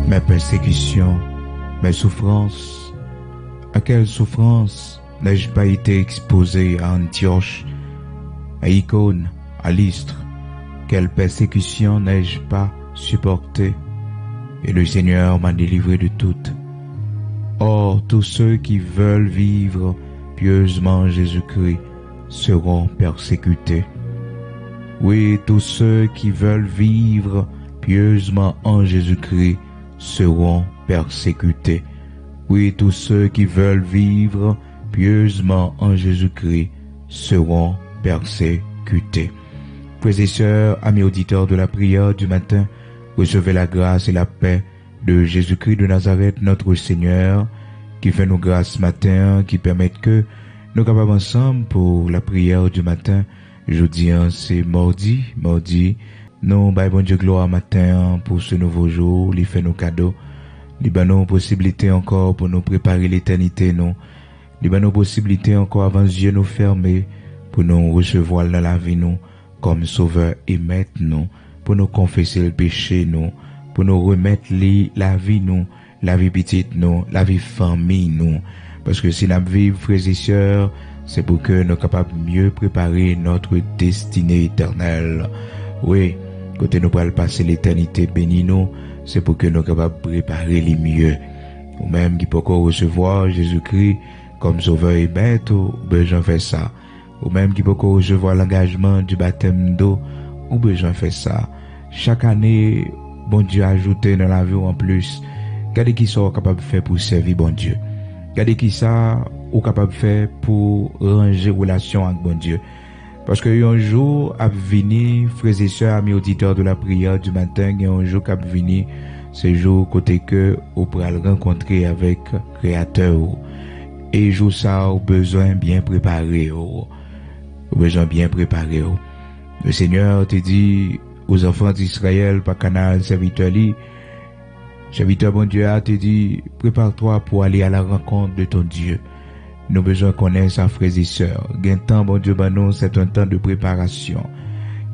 mes persécutions, mes souffrances. À quelle souffrance n'ai-je pas été exposé à Antioche, à Icône, à Lystre? Quelle persécution n'ai-je pas supporté? Et le Seigneur m'a délivré de toutes. Or, tous ceux qui veulent vivre pieusement en Jésus-Christ seront persécutés. Oui, tous ceux qui veulent vivre pieusement en Jésus-Christ seront persécutés. Oui, tous ceux qui veulent vivre pieusement en Jésus-Christ seront persécutés. Frères et sœurs, amis auditeurs de la prière du matin, recevez la grâce et la paix de Jésus-Christ de Nazareth, notre Seigneur, qui fait nos grâces ce matin, qui permettent que nous capables ensemble pour la prière du matin. Jeudi, c'est mardi, nous, bon Dieu, gloire matin pour ce nouveau jour, il fait nos cadeaux, il donne nos possibilités encore pour nous préparer l'éternité, nous, il donne nos possibilités encore avant Dieu nous fermer, pour nous recevoir dans la vie, nous, comme sauveur et maître, nous, pour nous confesser le péché, nous, pour nous remettre la vie, nous, la vie petite, nous, la vie famille, nous, parce que si nous vivons, frères et sœurs, c'est pour que nous soyons capables de mieux préparer notre destinée éternelle. Oui, quand nous allons passer l'éternité béni nous, c'est pour que nous soyons capables de préparer les mieux. Ou même qui peut recevoir Jésus-Christ comme sauveur et maître, ou besoin faire ça. Ou même qui peut recevoir l'engagement du baptême d'eau, ou besoin faire ça. Chaque année, bon Dieu a ajouté dans la vie en plus. Regardez qui sont capables de faire pour servir bon Dieu. Regardez qui ça ou capable de faire pour ranger relation avec bon Dieu. Parce que un jour à venir, frères et sœurs, amis auditeurs de la prière du matin, il y a un jour à venir, c'est jour côté que vous pourrez le rencontrer avec Créateur. Et jour ça, vous besoin bien préparé. Vous besoin bien préparé. Le Seigneur te dit aux enfants d'Israël, par canal serviteur serviteur bon Dieu a te dit, prépare-toi pour aller à la rencontre de ton Dieu. Nous besoin connaître ça, frères et sœurs. Gain temps, bon Dieu, nous, c'est un temps de préparation.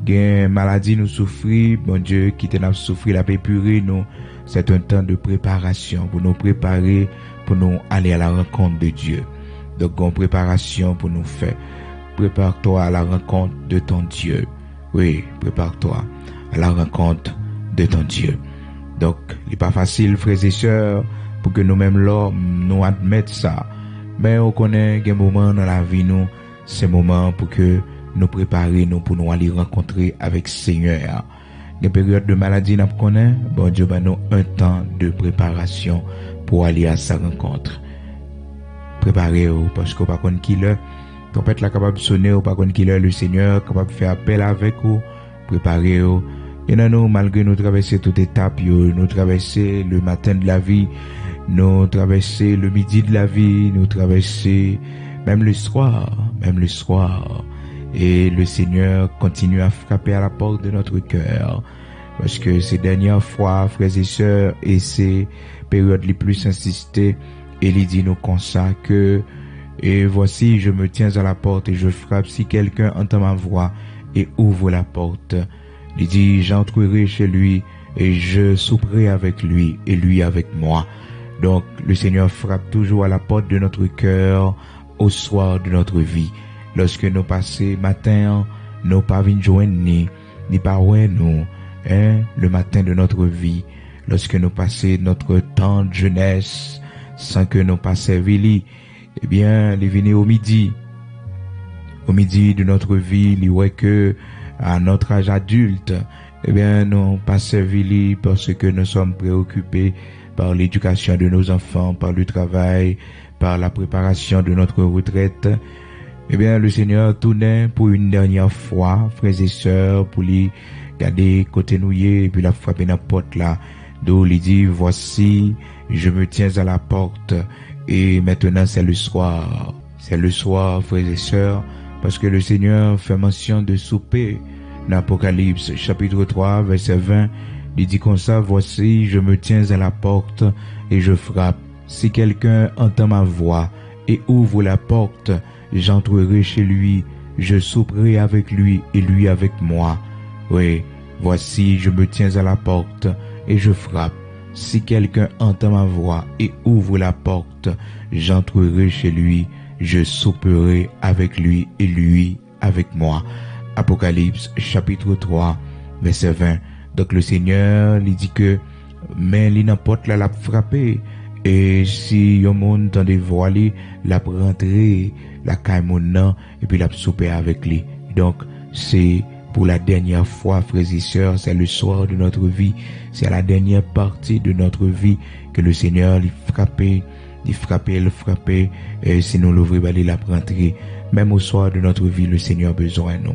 Gain maladie, nous souffrir, bon Dieu, qui t'en souffrir, la paix purée, nous, c'est un temps de préparation pour nous préparer, pour nous aller à la rencontre de Dieu. Donc, une préparation pour nous faire. Prépare-toi à la rencontre de ton Dieu. Oui, prépare-toi à la rencontre de ton Dieu. Donc, il n'est pas facile, frères et sœurs, pour que nous-mêmes l'homme, nous admettent ça. Mais on connaît des moments dans la vie, nous, ces moments pour que nous préparer, nous, pour nous aller rencontrer avec Seigneur. Des périodes de maladie, nous connaissons, bon Dieu, nous, un temps de préparation pour aller à sa rencontre. Préparez-vous, parce qu'on ne sait pas qui l'est. Trompette la capable de sonner, ou pas qui l'est, le Seigneur, capable de faire appel avec vous. Préparez-vous. Et nous, malgré nous traverser toute étape, nous traverser le matin de la vie, nous traverser le midi de la vie, nous traverser même le soir. Et le Seigneur continue à frapper à la porte de notre cœur. Parce que ces dernières fois, frères et sœurs, et ces périodes les plus insistées, il dit nous comme ça que, et voici, je me tiens à la porte et je frappe si quelqu'un entend ma voix et ouvre la porte. Il dit, j'entrerai chez lui et je souperai avec lui et lui avec moi. Donc, le Seigneur frappe toujours à la porte de notre cœur au soir de notre vie. Lorsque nous passons matin, nous pas venir joindre ni pas nous, le matin de notre vie. Lorsque nous passons notre temps de jeunesse sans que nous pas servi, eh bien, il venir au midi de notre vie, il voit que à notre âge adulte, eh bien, nous pas servi parce que nous sommes préoccupés par l'éducation de nos enfants, par le travail, par la préparation de notre retraite. Eh bien, le Seigneur tournait pour une dernière fois, frères et sœurs, pour lui garder côté nouillé, et puis la frapper dans la porte là, d'où il dit, voici, je me tiens à la porte, et maintenant c'est le soir. C'est le soir, frères et sœurs, parce que le Seigneur fait mention de souper. Dans Apocalypse, chapitre 3, verset 20, il dit comme ça, voici, je me tiens à la porte et je frappe. Si quelqu'un entend ma voix et ouvre la porte, j'entrerai chez lui, je souperai avec lui et lui avec moi. Oui, voici, je me tiens à la porte et je frappe. Si quelqu'un entend ma voix et ouvre la porte, j'entrerai chez lui, je souperai avec lui et lui avec moi. Apocalypse chapitre 3, verset 20. Donc le Seigneur lui dit que, mais il n'importe la frapper. Et si yon monde dans des voiles, la rentrer, la caille et puis la souper avec lui. Donc, c'est pour la dernière fois, frères et sœurs, c'est le soir de notre vie, c'est à la dernière partie de notre vie que le Seigneur il frappait, et si nous l'ouvrons, il la rentrer. Même au soir de notre vie, le Seigneur a besoin de nous.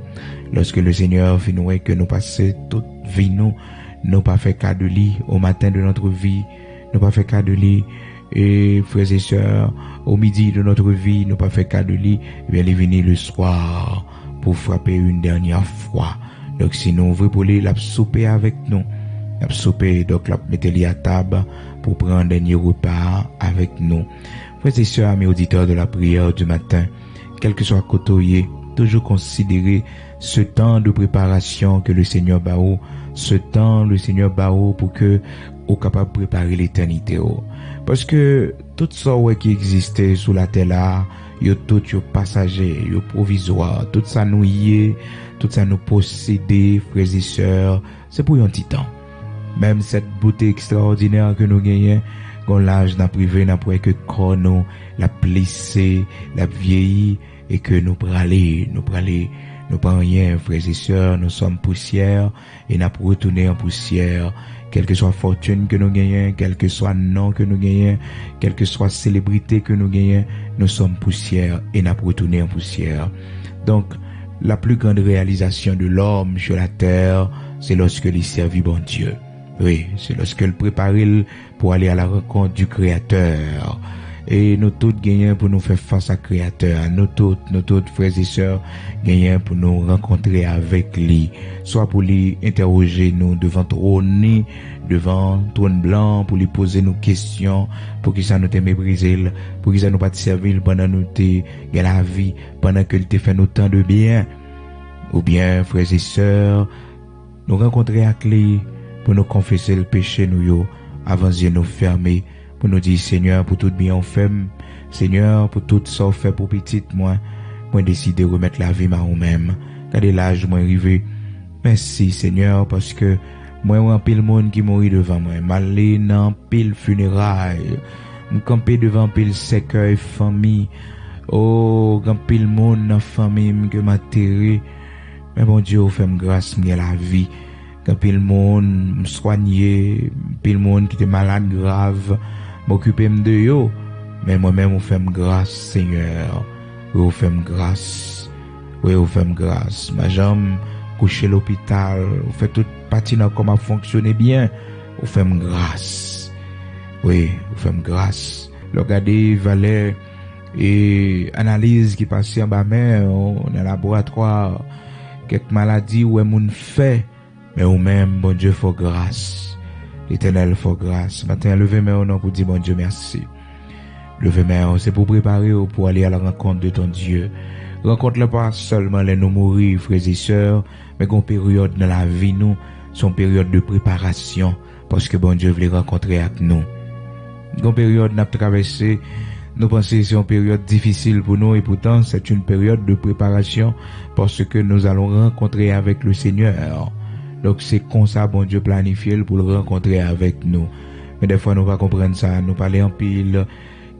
Lorsque le Seigneur finit que nous passons toute vie, nous pas fait cas de lui au matin de notre vie, nous pas fait cas de lui, et frères et sœurs, au midi de notre vie, nous pas fait cas de lui, et bien il est venu le soir pour frapper une dernière fois. Donc si nous ouvrons pour lui, il a soupé avec nous, il a soupé, donc il a mis lui à table pour prendre un dernier repas avec nous. Frères et sœurs, amis auditeurs de la prière du matin, quel que soit côtoyé, toujours considérer ce temps de préparation que le Seigneur baou, ce temps le Seigneur baou pour que au capable de préparer l'éternité. Parce que tout ça qui existait sous la terre là, yo tout yo passager, yo provisoire, tout ça nous y est, tout ça nous posséder, frères et sœurs, c'est pour un petit temps. Même cette beauté extraordinaire que nous gagnons, qu'on l'âge n'a privé, n'a pas que corps nous, la blessé, la vieilli, et que nous praler, nous pas rien, frères et sœurs, nous sommes poussière, et n'a pas retourner en poussière, quelle que soit fortune que nous gagnons, quel que soit nom que nous gagnons, quelle que soit célébrité que nous gagnons, nous sommes poussière, et n'a pas retourner en poussière. Donc, la plus grande réalisation de l'homme sur la terre, c'est lorsque il servit bon Dieu. Oui, c'est lorsque il prépare pour aller à la rencontre du Créateur. Et nous tous gagnons pour nous faire face à Créateur. Nous tous frères et sœurs gagnons pour nous rencontrer avec lui. Soit pour lui interroger nous devant trône blanc, pour lui poser nos questions, pour qu'il ça nous te mépriser, pour qu'il ça nous pas te servir pendant nous te gagne la vie, pendant qu'il te fait nous tant de bien. Ou bien, frères et sœurs, nous rencontrer avec lui, pour nous confesser le péché nous avant de nous fermer, pour nous dire Seigneur pour tout bien on fait, Seigneur pour tout ça on fait pour petite moi décide de remettre la vie à moi-même. Regardez l'âge moi arrivé. Merci Seigneur parce que moi en pile monde qui mourit devant moi, m'aller dans pile funérailles, me camper devant pile cercueil famille. Oh, grand pile monde dans famille que m'a terré. Mais bon Dieu fait grâce m'y la vie. Quand pile monde me soigner, pile monde qui était malade grave, m'occuper de yo, mais moi-même on fait grâce Seigneur, on fait grâce, oui on fait grâce. Ma jambe coucher l'hôpital, on fait toute partie dans comment fonctionner bien, on fait grâce, oui on fait grâce. Regardez Valère et analyse qui passait en bas mer, dans le laboratoire, quelques maladies où on fait. Mais ou même, bon Dieu, faut grâce. L'Éternel, faut grâce. Maintenant, levez main au nom pour dire, bon Dieu, merci. Levez main, c'est pour préparer pour aller à la rencontre de ton Dieu. Rencontre-le pas seulement les nous mourir, frères et sœurs, mais qu'on période dans la vie, nous, son période de préparation, parce que bon Dieu veut les rencontrer avec nous. Qu'on période n'a traversé, nous pensons que c'est une période difficile pour nous, et pourtant, c'est une période de préparation, parce que nous allons rencontrer avec le Seigneur. Donc c'est comme ça bon Dieu planifié pour le rencontrer avec nous. Mais des fois nous pas comprendre ça, nous parler en pile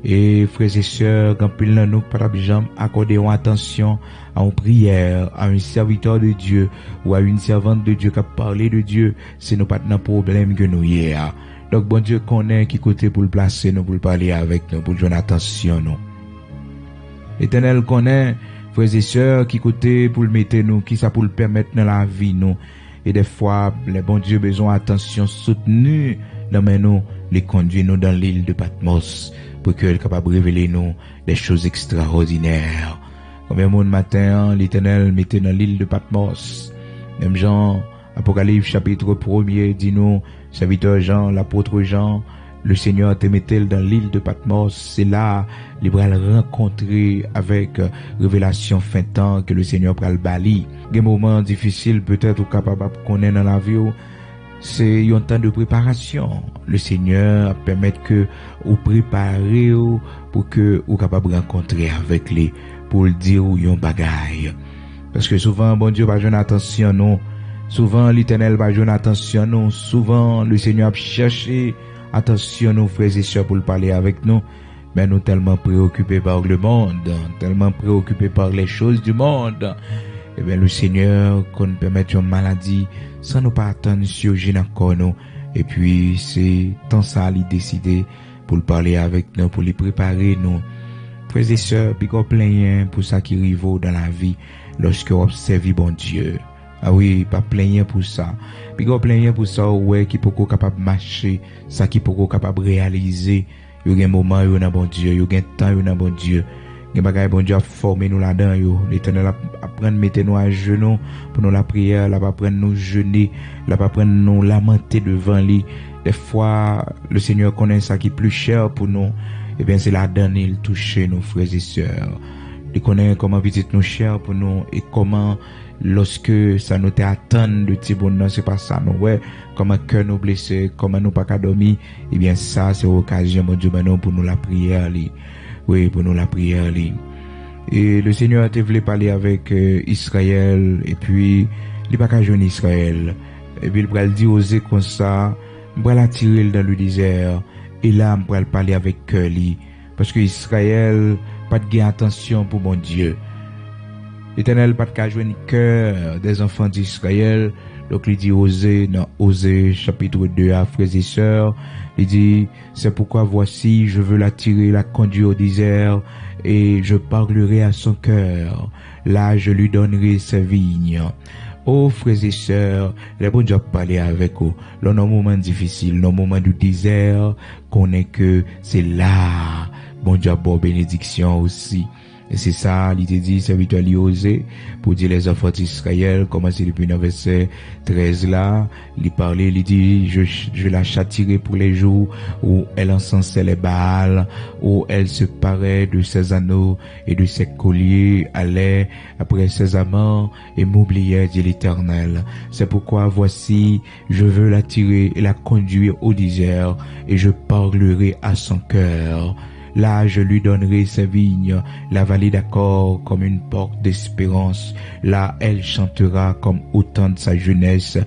et frères et sœurs, en pile nous pas jamais accorder attention à une prière, à un serviteur de Dieu ou à une servante de Dieu qui a parlé de Dieu, c'est nous pas de problème que nous y a. Donc bon Dieu connaît qui côté pour le placer nous, pour le parler avec nous, pour jouer attention nous. L'Éternel connaît frères et sœurs qui côté pour le mettre nous, qui ça pour le permettre dans la vie nous. Et des fois, les bons dieux besoin d'attention soutenue dans nous, les conduire nous dans l'île de Patmos pour qu'elle soit capable de révéler nous des choses extraordinaires. Combien de monde matin, l'Éternel mettait dans l'île de Patmos. Même Jean, Apocalypse chapitre 1er, dit nous, serviteur Jean, l'apôtre Jean, le Seigneur te mettait dans l'île de Patmos. C'est là, il va le rencontrer avec révélation fin temps que le Seigneur pral bali. Des moments difficiles peut-être ou capable de connaître dans la vie. c'est un temps de préparation. Le Seigneur permet que vous préparez pour que vous capable rencontrer avec lui, pour le dire ou yon bagaille. Parce que souvent, bon Dieu va jouer attention nous. Souvent, l'Éternel va jouer attention nous. Souvent, le Seigneur a cherché attention nous, frères et sœurs, pour le parler avec nous. Mais nous tellement préoccupés par le monde, tellement préoccupés par les choses du monde. Eh bien, le Seigneur, qu'on nous permette une maladie, sans nous pas attendre sur encore nous. Et puis, c'est tant ça, il décider pour le parler avec nous, pour les préparer nous. Frères et sœurs, puis qu'on plaigne pour ça qui arrive dans la vie, lorsque on observe bon Dieu. Ah oui, pas plaigne pour ça. Puis qu'on plaigne pour ça, ouais, qui peut capable marcher, ça qui peut capable réaliser. Il y a un moment, il y a un bon Dieu, il y a un temps, il y a un bon Dieu. Il y a un bon Dieu a formé nous là-dedans. L'Éternel apprend à mettre nous à genoux pour nous la prière, là, apprend nous jeûner, là, apprend nous lamenter devant lui. Des fois, le Seigneur connaît ça qui est plus cher pour nous. Eh bien, c'est là-dedans, il touche nos frères et sœurs. Il connaît comment visite nous cher pour nous et comment, lorsque ça nous attend de petit bonheur, c'est pas ça, nous, ouais, comment cœur nous blessé, comment nous pas qu'à dormir, eh bien, ça, c'est l'occasion, mon Dieu, maintenant, pour nous la prière, oui, pour nous la prière, Et le Seigneur a voulu parler avec Israël, et puis, il pas qu'à joindre Israël. Et puis, il va le dire aux comme ça, il va l'attirer dans le désert, et là, il va parler avec cœur, parce que Israël, pas de gain attention pour mon Dieu. L'Éternel pas de qu'à joindre cœur des enfants d'Israël. Donc, il dit Osée, dans Osée, chapitre 2, à frères et sœurs, il dit, c'est pourquoi voici, je veux l'attirer, la conduire au désert, et je parlerai à son cœur. Là, je lui donnerai ses vignes. Oh, frères et sœurs, les bons Dieu parler avec vous. Dans nos moments difficiles, dans nos moments du désert, qu'on est que c'est là, bon Dieu, bonne bénédiction aussi. Et c'est ça, il te dit, serviteur Osée, pour dire les enfants d'Israël, commencer depuis le verset 13 là, il parlait, il dit, je la châtirai pour les jours où elle encensait les Baals, où elle se parait de ses anneaux et de ses colliers, allait après ses amants et m'oubliait, dit l'Éternel. C'est pourquoi voici, je veux l'attirer et la conduire au désert et je parlerai à son cœur. Là, je lui donnerai ses vignes, la vallée d'Accord comme une porte d'espérance. Là, elle chantera comme au temps de sa jeunesse,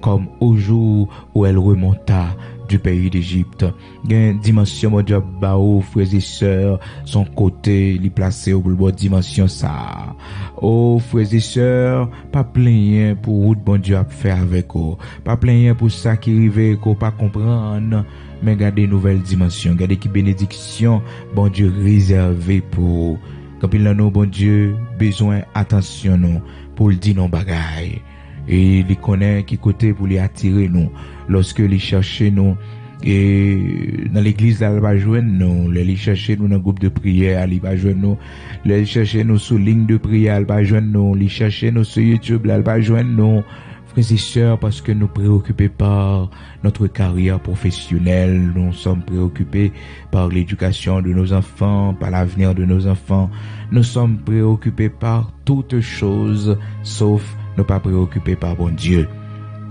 comme au jour où elle remonta du pays d'Égypte. Il y a une dimension, mon Dieu, bao, frères et sœurs, son côté, il placé au bout de dimension ça. Oh, frères et sœurs, pas plaigner pour route, bon Dieu, à faire avec vous. Pas plaigner pour ça qui arrive, qu'on pas comprendre. Mais gardez nouvelle dimension, gardez qui bénédiction, bon Dieu, réservé pour, quand il a nous, bon Dieu, besoin, attention, nous, pour le dire nos bagailles. Et il connaît qui côté pour les attirer, nous, lorsque les chercher, nous, et dans l'église, elle va joindre nous, les chercher, nous, dans le groupe de prière, elle va joindre nous, les chercher, nous, sous ligne de prière, elle va joindre nous, les chercher, nous, sur YouTube, elle va joindre nous. Frères et sœurs, parce que nous préoccupés par notre carrière professionnelle, nous sommes préoccupés par l'éducation de nos enfants, par l'avenir de nos enfants. Nous sommes préoccupés par toutes choses, sauf ne pas préoccupés par bon Dieu.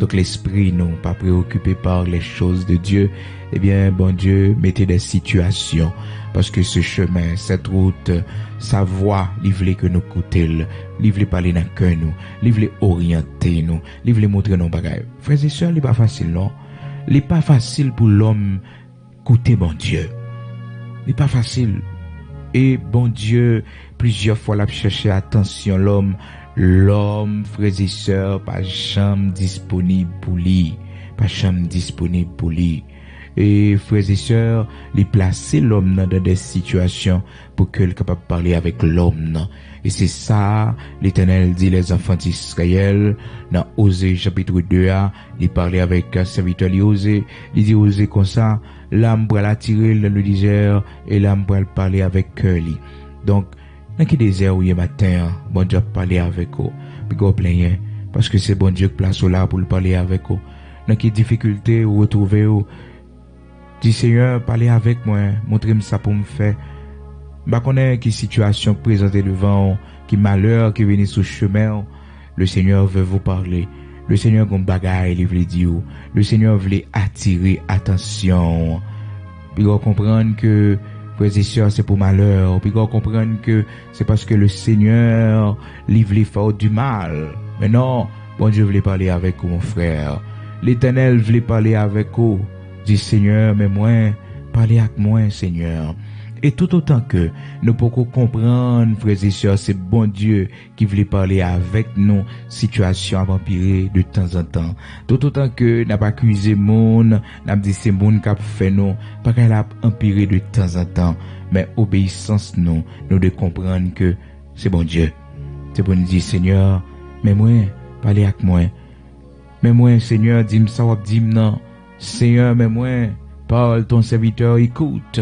Donc l'esprit, nous pas préoccupés par les choses de Dieu. Eh bien, bon Dieu, mettez des situations. Parce que ce chemin, cette route, sa voie, il voulait que nous coûtions, il voulait parler dans le cœur nous, il voulait orienter nous, il voulait montrer nos bagages. Frères et sœurs, il n'est pas facile, non? Il n'est pas facile pour l'homme coûter bon Dieu. Il n'est pas facile. Et bon Dieu, plusieurs fois, l'a cherché attention l'homme, frères et sœurs, pas jamais disponible pour lui. Pas jamais disponible pour lui. Et frères et sœurs, les placer l'homme dans des situations pour qu'il soit capable de parler avec l'homme. Et c'est ça, l'Éternel dit les enfants d'Israël, dans Osée chapitre 2, il parlait avec un serviteur Osée, il dit Osée comme ça, l'âme pour l'attirer dans le désert, et l'âme pour parler avec cœur. Donc, dans quel désert où il y a matin, bon Dieu parler avec vous, puis vous plaignez, parce que c'est bon Dieu qui place là pour le parler avec vous. Dans quelle difficulté vous retrouvez-vous, dis Seigneur, parlez avec moi, montrez-moi ça pour me faire. Bah, connaît qui situation présentée devant, qui malheur qui vient sur le chemin, le Seigneur veut vous parler. Le Seigneur gon bagay li vle di ou. Le Seigneur vle attirer attention. Puis on comprendre que frères et sœurs c'est pour malheur. Puis on comprendre que c'est parce que le Seigneur li vle faire du mal. Mais non, bon Dieu voulait parler avec vous mon frère. L'Éternel voulait parler avec vous. Dit Seigneur, mais moi parlez avec moi Seigneur. Et tout autant que nous pouvons comprendre, frères et sœurs, c'est bon Dieu qui voulait parler avec nous, situation à empirer de temps en temps. Tout autant que n'a pas accusé moun, n'a dit c'est moun qui a fait nous, pas qu'elle a empiré de temps en temps, mais obéissance nous de comprendre que c'est bon Dieu. C'est bon dire Seigneur, mais moi, parlez avec moi. Mais moi, Seigneur, dis-moi ça, dis-moi non. Seigneur, mais moi, parle, ton serviteur écoute.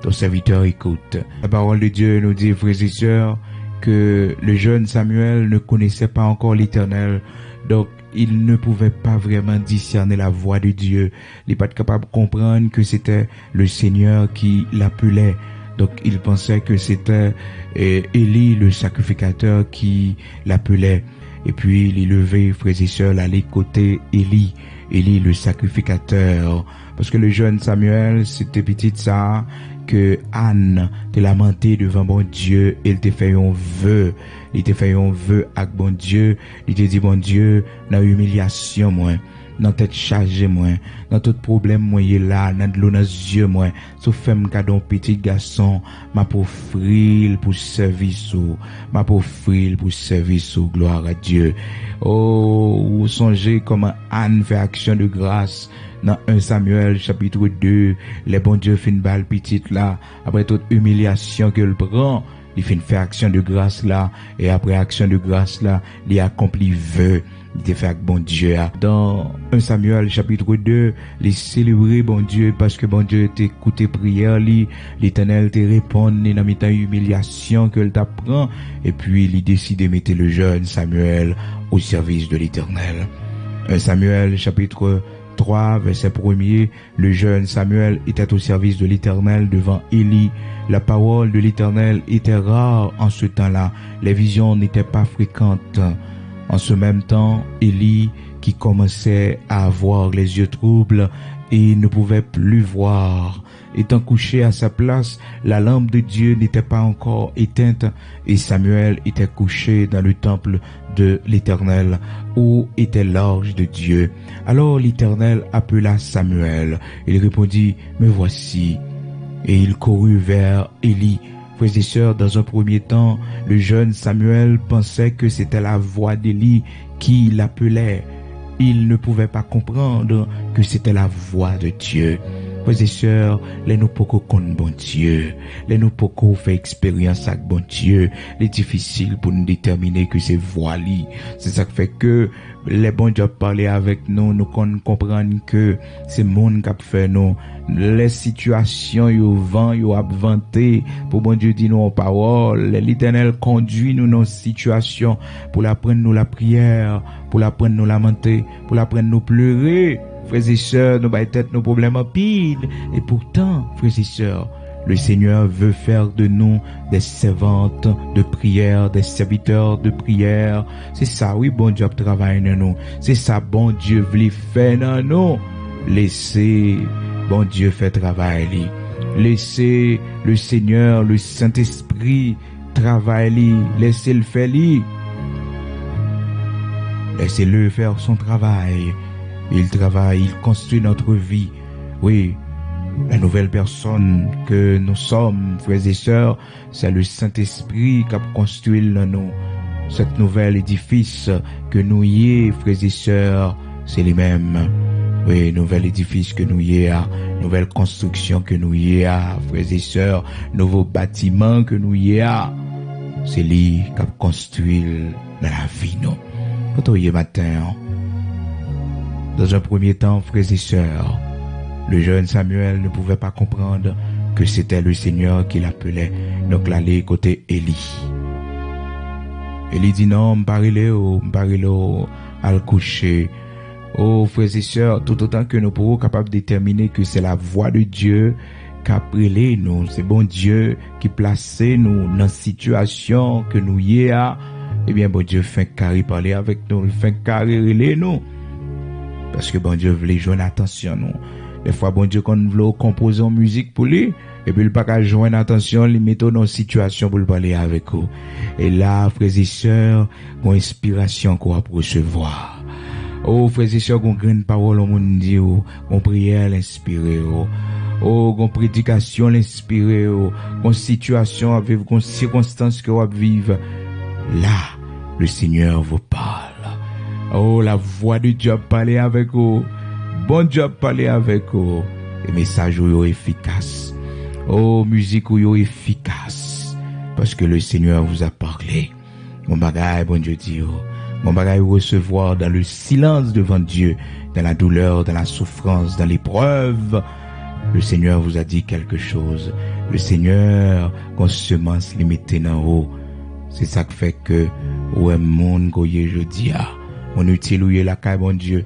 Ton serviteur écoute. La parole de Dieu nous dit, frères et sœurs, que le jeune Samuel ne connaissait pas encore l'Éternel. Donc, il ne pouvait pas vraiment discerner la voix de Dieu. Il n'est pas capable de comprendre que c'était le Seigneur qui l'appelait. Donc, il pensait que c'était Élie, le sacrificateur, qui l'appelait. Et puis, il est levé, frères et sœurs, aller côté Élie, le sacrificateur. Parce que le jeune Samuel, c'était petit ça, que Anne te lamenté devant bon Dieu, il te fait un vœu. Il te fait un vœu avec bon Dieu. Il te dit, bon Dieu, dans humiliation, moi, dans tête chargée, moi, dans tout problème, moi, il est là, dans de l'eau dans les yeux, moi, sauf femme cadeau petit garçon, m'a pour offrir pour service, m'a pour offrir pour service, gloire à Dieu. Oh, vous songez comment Anne fait action de grâce, dans 1 Samuel chapitre 2, les bons dieux fin balle petite là, après toute humiliation qu'elle prend, il fait une fait action de grâce là, et après action de grâce là, il accomplit vœu, il fait avec bon Dieu. Dans 1 Samuel chapitre 2, il célébrer bon Dieu parce que bon Dieu t'écouté prière, l'Éternel te répond dans mi-temps humiliation qu'elle t'apprend, et puis il décide de mettre le jeune Samuel au service de l'Éternel. 1 Samuel chapitre 3, verset 1er, le jeune Samuel était au service de l'Éternel devant Élie. La parole de l'Éternel était rare en ce temps-là. Les visions n'étaient pas fréquentes. En ce même temps, Élie, qui commençait à avoir les yeux troubles et ne pouvait plus voir, étant couché à sa place, la lampe de Dieu n'était pas encore éteinte et Samuel était couché dans le temple de l'Éternel où était l'arche de Dieu. Alors l'Éternel appela Samuel. Il répondit, me voici. Et il courut vers Élie. Frères et sœurs, dans un premier temps, le jeune Samuel pensait que c'était la voix d'Élie qui l'appelait. Il ne pouvait pas comprendre que c'était la voix de Dieu. Frères et sœurs, les nous pouvons connaître bon Dieu, les nous pouvons faire expérience avec bon Dieu, les difficiles pour nous déterminer que c'est voili. C'est ça qui fait que les bons dieux parler avec nous, nous comprendre que c'est monde qui a fait nous. Les situations, yo vent, yo abventé, pour bon Dieu dit nous en parole, l'Éternel conduit nous dans situation, pour l'apprendre nous la prière, pour l'apprendre nous lamenter, pour l'apprendre nous pleurer. Frères et sœurs, nous baillons tête nos problèmes en pile. Et pourtant, frères et sœurs, le Seigneur veut faire de nous des servantes de prière, des serviteurs de prière. C'est ça, oui, bon Dieu travaille dans nous. C'est ça, bon Dieu veut faire dans nous. Laissez bon Dieu faire travail. Laissez le Seigneur, le Saint-Esprit travailler. Laissez-le faire. Laissez-le faire son travail. Il travaille, il construit notre vie. Oui, la nouvelle personne que nous sommes, frères et sœurs, c'est le Saint-Esprit qui a construit en nous. Cet nouvel édifice que nous y est, frères et sœurs, c'est les mêmes. Oui, nouvel édifice que nous y est, nouvelle construction que nous y est, frères et sœurs, nouveau bâtiment que nous y est, c'est lui qui a construit dans la vie, nous. Quand on y est matin, dans un premier temps, frères et sœurs, le jeune Samuel ne pouvait pas comprendre que c'était le Seigneur qui l'appelait. Donc, l'aller côté Élie. Élie dit non, m'parele à le coucher. Oh, frères et sœurs, tout autant que nous pourrons capables de déterminer que c'est la voix de Dieu qui a appelé nous. C'est bon Dieu qui place nous dans la situation que nous y est, eh bien, bon Dieu, fin carré parler avec nous, fin carré relais nous. Parce que bon Dieu voulait joindre attention nous. Des fois, bon Dieu, quand on veut composer en musique pour lui, et puis il pas qu'à joindre attention, il met dans une situation pour le parler avec vous. Et là, frères et sœurs, une inspiration qu'on va recevoir. Oh, frères et sœurs, une grande parole au monde dit, une prière l'inspirer. Oh, une prédication l'inspirer. Une situation avec une circonstance que vous vivez. Là, le Seigneur vous parle. Oh, la voix de Dieu parler avec vous. Bon Dieu parler avec vous. Et message ou efficace. Oh, musique ou efficace. Parce que le Seigneur vous a parlé. Mon bagaille, bon Dieu dit. Mon bagaille recevoir dans le silence devant Dieu, dans la douleur, dans la souffrance, dans l'épreuve. Le Seigneur vous a dit quelque chose. Le Seigneur, qu'on semence limité en haut. C'est ça qui fait que, ouais, mon goye, je dis, mon utile ou la caille, bon Dieu.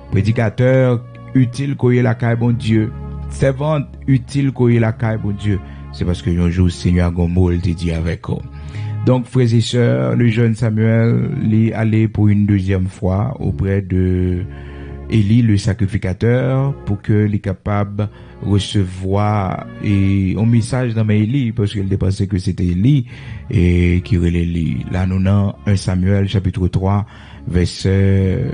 Prédicateur, utile qu'il la caille, bon Dieu. Servante, utile qu'il la caille, bon Dieu. C'est parce que un jour, le Seigneur Gomol te dit avec vous. Donc, frères et sœurs, le jeune Samuel est allé pour une deuxième fois auprès de Élie, le sacrificateur, pour qu'il est capable de recevoir un message dans Élie, parce qu'il pensait que c'était Élie et qui relait Élie. Là, nous avons 1 Samuel, chapitre 3, verset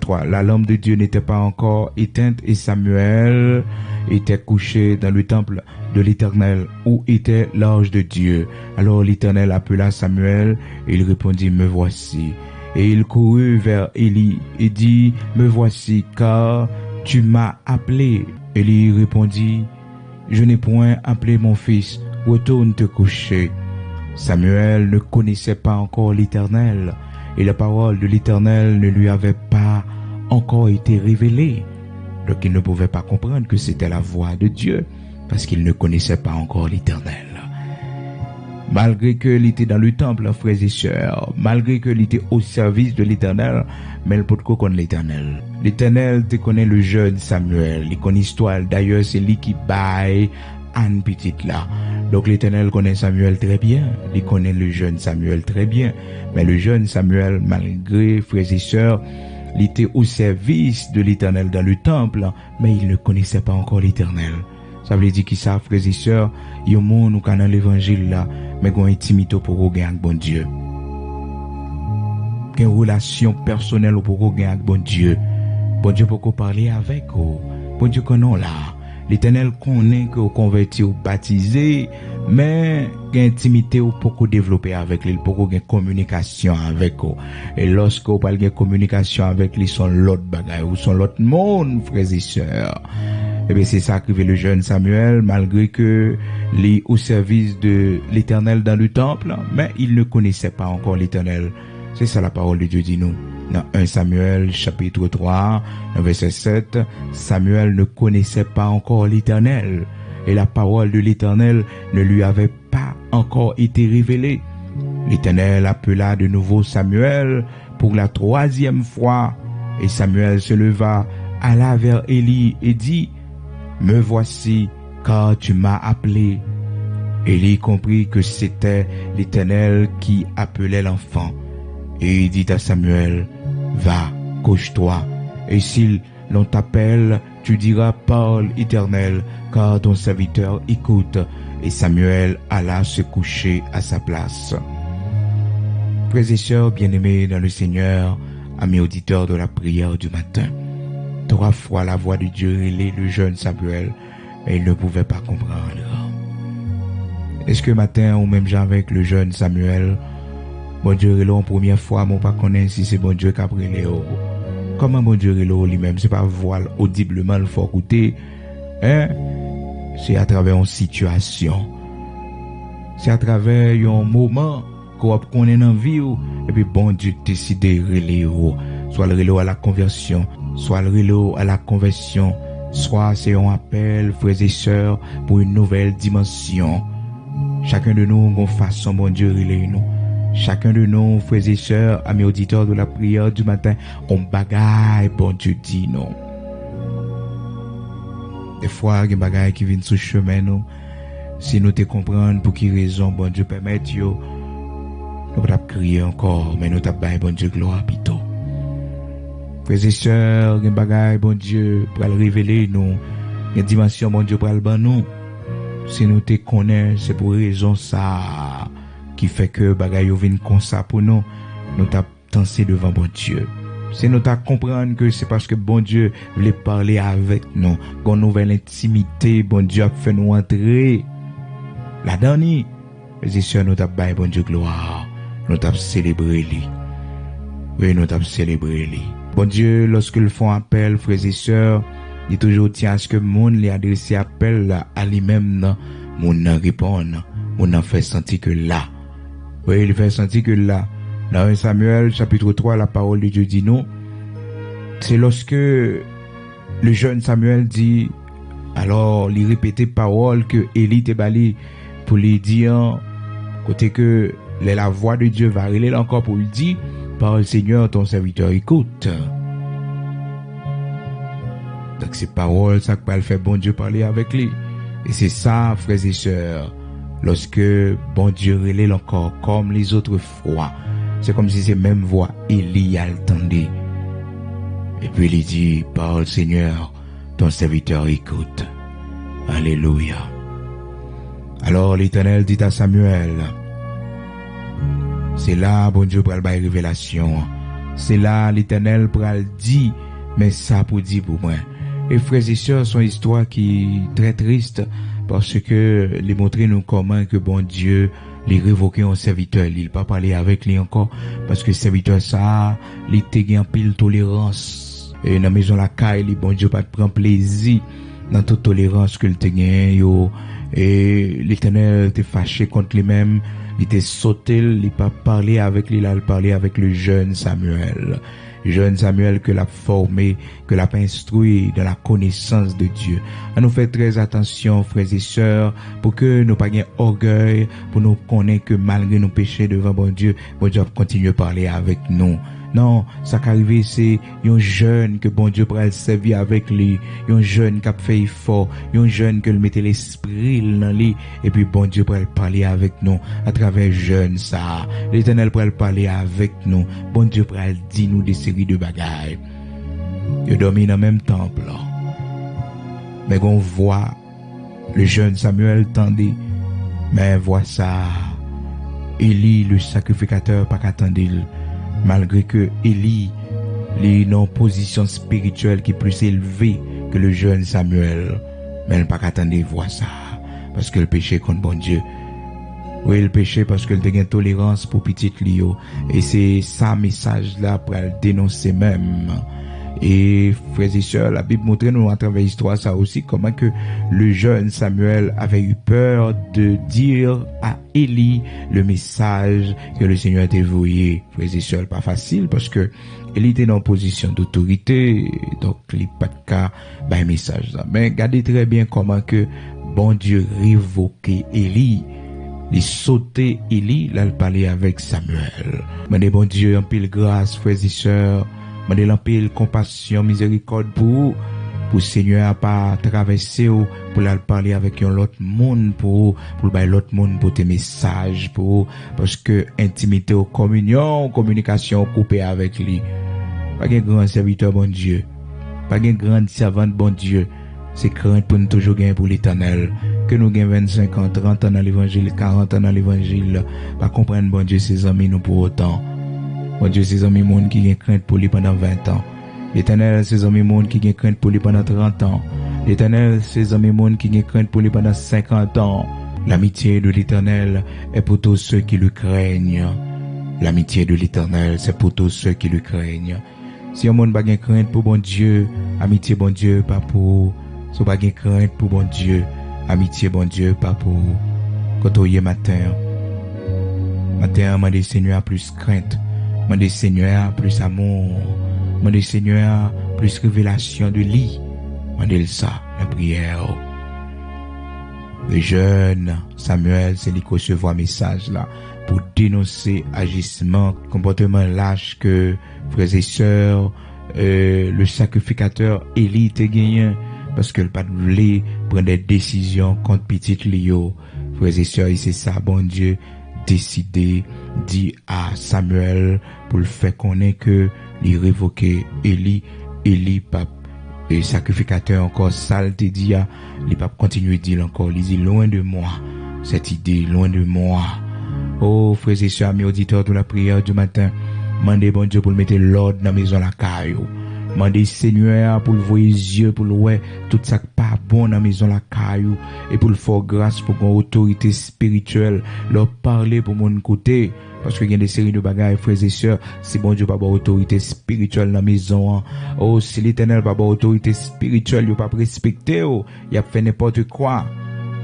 3. La lampe de Dieu n'était pas encore éteinte et Samuel était couché dans le temple de l'Éternel où était l'ange de Dieu. Alors l'Éternel appela Samuel et il répondit, me voici. Et il courut vers Élie et dit, me voici car tu m'as appelé. Élie répondit, je n'ai point appelé mon fils, retourne te coucher. Samuel ne connaissait pas encore l'Éternel et la parole de l'Éternel ne lui avait pas encore été révélée. Donc il ne pouvait pas comprendre que c'était la voix de Dieu parce qu'il ne connaissait pas encore l'Éternel. Malgré qu'il était dans le temple, frères et sœurs, malgré qu'il était au service de l'Éternel, mais il peut pas connaître l'Éternel. L'Éternel te connaît le jeune Samuel, il connaît l'histoire. D'ailleurs, c'est lui qui baille Anne petite là. Donc l'Éternel connaît Samuel très bien, il connaît le jeune Samuel très bien. Mais le jeune Samuel, malgré frères et sœurs, il était au service de l'Éternel dans le temple, mais il ne connaissait pas encore l'Éternel. Ça veut dire qu'ils savent, frères et sœurs, il y a un monde où dans l'évangile là, mais qu'on intimité pour gagner avec bon Dieu. Une relation personnelle pour gagner avec bon Dieu. Bon Dieu pour parler avec vous. Bon Dieu connaît là. L'Éternel connaît que vous convertis ou baptisé, mais une intimité ou pour développer avec lui, pour une communication avec vous. Et lorsque vous parlez de communication avec lui, sont l'autre bagaille ou sont l'autre monde, frères et sœurs. Et bien c'est ça que fait le jeune Samuel, malgré que il est au service de l'Éternel dans le temple, mais il ne connaissait pas encore l'Éternel. C'est ça la parole de Dieu dit nous. Dans 1 Samuel chapitre 3, verset 7, Samuel ne connaissait pas encore l'Éternel et la parole de l'Éternel ne lui avait pas encore été révélée. L'Éternel appela de nouveau Samuel pour la troisième fois et Samuel se leva, alla vers Élie et dit, me voici car tu m'as appelé. Élie comprit que c'était l'Éternel qui appelait l'enfant. Et il dit à Samuel, va, couche-toi, et si l'on t'appelle, tu diras, parle, Éternel, car ton serviteur écoute. Et Samuel alla se coucher à sa place. Frères et sœurs bien-aimés dans le Seigneur, amis auditeurs de la prière du matin, 3 fois la voix de Dieu relait le jeune Samuel, mais il ne pouvait pas comprendre. Est-ce que matin, ou même genre avec le jeune Samuel, bon Dieu relait en première fois, mon pas connaît si c'est bon Dieu qui a pris les hauts. Comment bon Dieu relait lui-même, c'est pas voile audiblement le faut écouter, hein? C'est à travers une situation. C'est à travers un moment qu'on connaît dans la vie, et puis bon Dieu décide de relayer, soit le relais à la conversion, soit le relais à la conversion, soit c'est un appel, frères et sœurs, pour une nouvelle dimension. Chacun de nous, on façon, bon Dieu, relayer nous. Chacun de nous, frères et sœurs, amis auditeurs de la prière du matin, on bagaille, bon Dieu dit non. Des fois, il y a des bagailles qui viennent sur le chemin, nous. Si nous te comprenons pour qui raison, bon Dieu permet, nous pas crier encore, mais nous t'avons bon Dieu gloire plutôt. Frères et sœurs, gen bagay bon Dieu pour le révéler nous, gen dimension bon Dieu pour le ban nous. Si nous te connaissons, c'est pour raison ça qui fait que bagay yo vinn comme ça pour nous, nous t'a danser devant bon Dieu. Si nous t'a comprendre que c'est parce que bon Dieu voulait parler avec nous, qu'on nouvelle intimité, bon Dieu a fait nous entrer là-dedans. Frères et sœurs, nous t'a bail bon Dieu gloire, nous t'a célébrer lui. Oui, nous t'a célébrer lui. Bon Dieu, lorsque le font appel, frères et sœurs, il toujours tient à ce que le monde lui adresse appel à lui-même, mon répond, mon fait sentir que là. Oui, il fait sentir que là. Dans 1 Samuel, chapitre 3, la parole de Dieu dit non. C'est lorsque le jeune Samuel dit, alors, il répétait parole que Élie te bali pour lui dire, côté que la voix de Dieu va aller encore pour lui dire, par le Seigneur, ton serviteur écoute. Donc, c'est parole, ça que va le faire bon Dieu parler avec lui. Et c'est ça, frères et sœurs, lorsque bon Dieu relève encore, comme les autres fois, c'est comme si c'est même voix, Élie attendait. Et puis il dit, par le Seigneur, ton serviteur écoute. Alléluia. Alors l'Éternel dit à Samuel, c'est là, bon Dieu, pour le bail révélation. C'est là, l'Éternel pour le dire, mais ça pour dire pour moi. Et frères et sœurs, son histoire qui est très triste, parce que les montrer nous comment que bon Dieu les révoquer un serviteur, il pas parler avec lui encore, parce que serviteur ça, il te gagne pile tolérance. Et dans la maison la caille, bon Dieu pas prendre plaisir dans toute tolérance que il te gagne yo. Et l'Éternel te fâché contre lui-même, il te sauté, il pas parler avec lui, là, il parlait avec le jeune Samuel. Jeune Samuel que l'a formé, que l'a instruit dans la connaissance de Dieu. À nous faire très attention, frères et sœurs, pour que nous pas gain orgueil, pour nous connaître que malgré nos péchés devant bon Dieu va continuer à parler avec nous. Non, ça qui arrive, c'est un jeune que bon Dieu pourrait servir avec lui, un jeune qui a fait effort, un jeune que le mettait l'esprit dans lui, et puis bon Dieu pourrait parler avec nous à travers jeune ça. L'Éternel pourrait parler avec nous, bon Dieu pourrait dire nous des séries de bagailles. Il dormi dans le même temple, mais on voit le jeune Samuel tendait, mais voit ça, Élie le sacrificateur pas qu'attendre. Malgré que Élie est dans une position spirituelle qui est plus élevée que le jeune Samuel, mais elle n'a pas qu'attendre voir ça, parce que le péché contre bon Dieu. Oui, le péché parce que il a une tolérance pour petit Lio, et c'est ça message là pour le dénoncer même. Et frères et sœurs, la Bible montre nous à travers l'histoire ça aussi comment que le jeune Samuel avait eu peur de dire à Élie le message que le Seigneur était envoyé. Frères et sœurs, pas facile parce que Élie était dans une position d'autorité, donc il n'y a pas de cas un message là. Mais regardez très bien comment que bon Dieu révoquait Élie. Il sautait Élie, là il parlait avec Samuel. Mais bon Dieu en pile grâce, frères et sœurs. Mandez l'empile compassion, miséricorde pour Seigneur à pas traverser ou pour la parler avec un autre monde pour l'autre monde pour tes messages parce que intimité ou communication coupée avec lui. Pas un grand serviteur bon Dieu. Pas un grand servante bon Dieu. C'est crainte pour nous toujours gagner pour l'Éternel. Que nous gagnons 25 ans, 30 ans dans l'évangile, 40 ans dans l'évangile, pas comprendre bon Dieu ses amis nous pour autant. Bon Dieu, ces amis monde qui ont crainte pour lui pendant 20 ans. L'Éternel, ces amis monde qui ont crainte pour lui pendant 30 ans. L'Éternel, ces amis monde qui ont crainte pour lui pendant 50 ans. L'amitié de l'Éternel est pour tous ceux qui le craignent. L'amitié de l'Éternel, c'est pour tous ceux qui le craignent. Si un monde n'a pas crainte pour bon Dieu, amitié bon Dieu, pas pour. Si on n'a pas crainte pour bon Dieu, amitié bon Dieu, pas pour. Quand on y est matin, m'a dit Seigneur plus crainte. Mandez Seigneur plus amour. Mandez Seigneur plus révélation de lui. Mandez ça, la prière. Le jeune Samuel, c'est lui qui recevoir message là pour dénoncer agissement, comportement lâche que frères et sœurs, le sacrificateur Élie te gagné parce que le pas voulait prendre des décisions contre petit Lio. Frères et sœurs, c'est ça, bon Dieu décidé dit à Samuel pour le faire connaître que il révoqué Élie pape et sacrificateur encore sale te dit il pape continuer dire encore il dit loin de moi cette idée loin de moi. Oh frères et sœurs amis auditeurs de la prière du matin, mandez bon Dieu pour mettre l'ordre dans la maison la caillou. Mandez Seigneur pour le voir les yeux pour le voir tout ça pas bon dans la maison la caillou et pour le faire grâce pour qu'on autorité spirituelle leur parler pour mon côté parce que il y a des séries de bagages frères et sœurs si bon Dieu pas avoir autorité spirituelle dans la maison oh si l'Éternel pas avoir autorité spirituelle il pas respecter il a fait n'importe quoi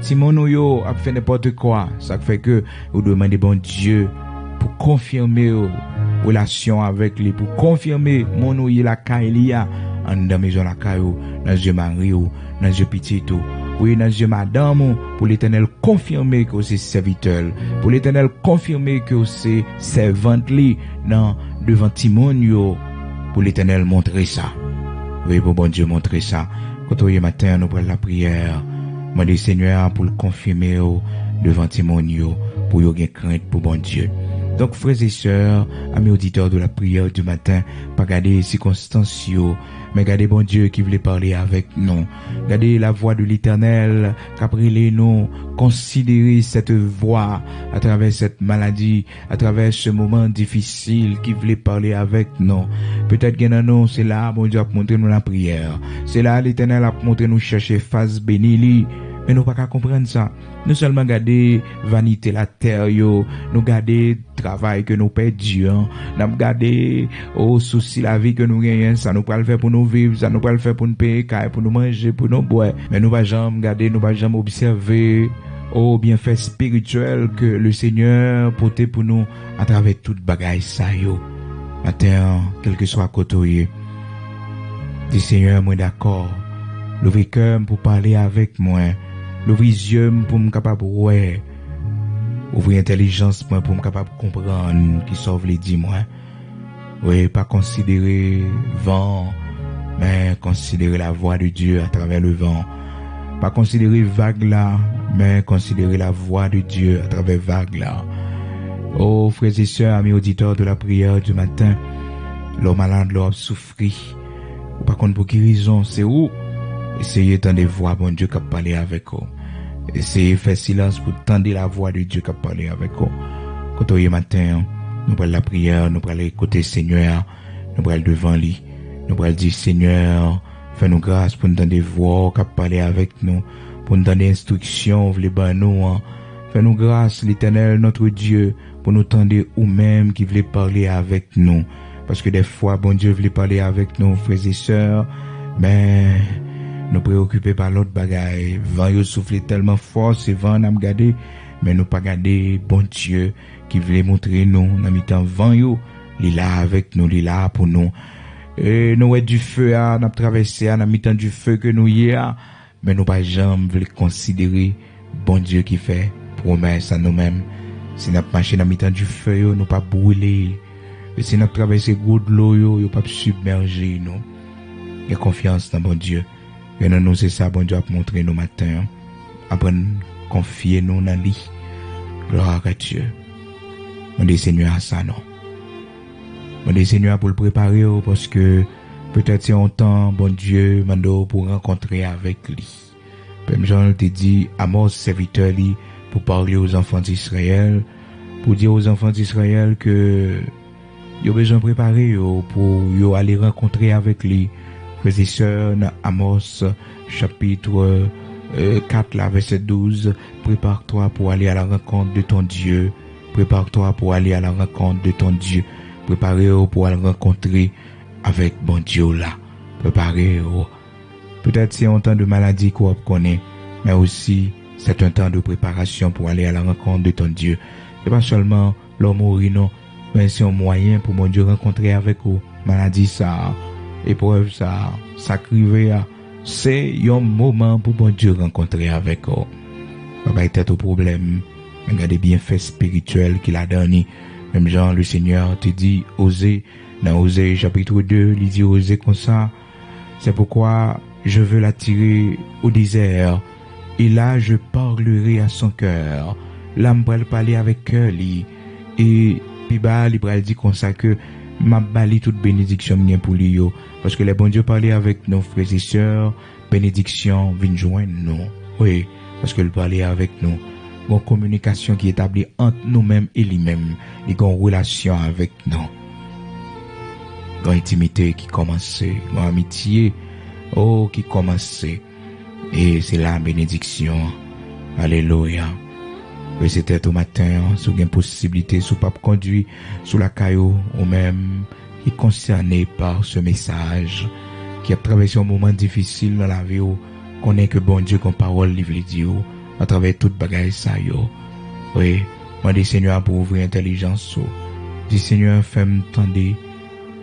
Simon yo a fait n'importe quoi ça fait que vous demandez bon Dieu pour confirmer relation avec lui pour confirmer mon ouïe la Kailia en dans maison la Kayo dans Dieu Mario dans Dieu petit tout oui dans Dieu madame pour l'Éternel confirmer que c'est serviteur pour l'Éternel confirmer que c'est servante li dans devant Timonio pour l'Éternel montrer ça oui pour bon Dieu montrer ça quand au matin nous prenons la prière demander Seigneur pour le confirmer devant Timonio pour yo gen crainte pour bon Dieu. Donc, frères et sœurs, amis auditeurs de la prière du matin, pas garder les circonstances, mais garder bon Dieu qui voulait parler avec nous. Garder la voix de l'Éternel, qu'après nous, considérer cette voix à travers cette maladie, à travers ce moment difficile qui voulait parler avec nous. Peut-être que nous, c'est là, bon Dieu a montré nous la prière. C'est là, l'Éternel a montré nous chercher face bénie. Mais nous pas qu'à comprendre ça. Nous seulement garder vanité la terre yo, nous garder travail que nous perdons, nous garder au souci la vie que nous gagnons, ça nous pas le faire pour nous vivre, ça nous pas le faire pour nous payer, pour nous manger, pour nous boire. Mais nous pas jamais garder, nous pas jamais observer au bienfait spirituel que le Seigneur porte pour nous à travers toute bagaille ça yo. Matin, quel que soit côté, dis Seigneur, moi d'accord. L'ouvrir cœur pour parler avec moi. L'ouvrir yeux pour me capable ouais. Ouvrir intelligence pour me capable comprendre qui sauve les dix mois. Oui, pas considérer vent, mais considérer la voix de Dieu à travers le vent. Pas considérer vague là, mais considérer la voix de Dieu à travers vague là. Oh, frères et sœurs, amis auditeurs de la prière du matin, l'homme malade, l'homme souffrit. Ou par contre, pour qui raison, c'est où? Essayez d'entendre des voix, bon Dieu, qui a parlé avec vous. Essayez de faire silence pour entendre la voix de Dieu qui a parlé avec vous. Quand on est matin, nous prenons la prière, nous prenons écouter Seigneur, nous prenons devant lui, nous prenons dire Seigneur, fais-nous grâce pour nous entendre des voix qui a parlé avec nous, pour nous donner des instructions, vous les nous. Fais-nous grâce, l'Éternel, notre Dieu, pour nous entendre ou même qui voulait parler avec nous. Parce que des fois, bon Dieu voulait parler avec nous, frères et sœurs, mais nous préoccupés par l'autre bagaille. Vent yo souffle tellement fort, c'est vent n'a gardé, mais nous pas garder bon Dieu qui voulait montrer nous dans mi-temps vent yo, il est là avec nous, il est là pour nous. Et nous du feu à n'a traversé dans mi-temps du feu que nous y a, mais nous pas jamais voulu considérer bon Dieu qui fait promesse à nous-mêmes. Si n'a marché dans mi-temps du feu yo, nous pas brûler. Et si n'a traversé gros de l'eau yo pas submerger nous. Et confiance dans bon Dieu. Et nous, c'est ça, bon Dieu, a montré nous matin. Apprendre, confier nous dans lui. Gloire à Dieu. On dit Seigneur à ça, non. On dit Seigneur pour le préparer, parce que peut-être c'est un temps, bon Dieu, mando pour rencontrer avec lui. Comme Jean te dit, Amos, serviteur, lui, pour parler aux enfants d'Israël, pour dire aux enfants d'Israël que, ils ont besoin de préparer, pour aller rencontrer avec lui. Frères et sœurs, dans Amos, chapitre 4, là, verset 12, prépare-toi pour aller à la rencontre de ton Dieu. Prépare-toi pour aller à la rencontre de ton Dieu. Préparez-vous pour aller rencontrer avec bon Dieu là. Préparez-vous. Peut-être c'est un temps de maladie qu'on connaît, mais aussi c'est un temps de préparation pour aller à la rencontre de ton Dieu. C'est pas seulement l'homme mourir, non, mais c'est un moyen pour mon Dieu rencontrer avec vous. Maladie ça, épreuve ça, sacrifice, c'est un moment pour mon Dieu rencontrer avec vous. Pas être au problème, regardez bien fait spirituel qu'il a donné. Même genre le Seigneur te dit oser, dans Osée chapitre 2, il dit oser comme ça. C'est pourquoi je veux l'attirer au désert, et là je parlerai à son cœur. l'âme pral parler avec cœur li et puis bah il pral dire comme ça que m'a bali toute bénédiction bien pour lui yo parce que les bon Dieu parler avec nos frères et sœurs, bénédiction vient joindre nous. Oui, parce que le parler avec nous, une communication qui est établie entre nous-mêmes et lui-même, et une relation avec nous. Une intimité qui commence, une amitié qui commence. Et c'est la bénédiction. Alléluia. Et c'était au matin, sous une possibilité, sous pas conduit, sous la caillou, ou même qui est concerné par ce message, qui a traversé un moment difficile dans la vie, connaît que bon Dieu, comme parole, livre dit, à travers toute bagaille ça, yo. Oui, moi, dis Seigneur, pour ouvrir l'intelligence, dis Seigneur, fais-moi tendre,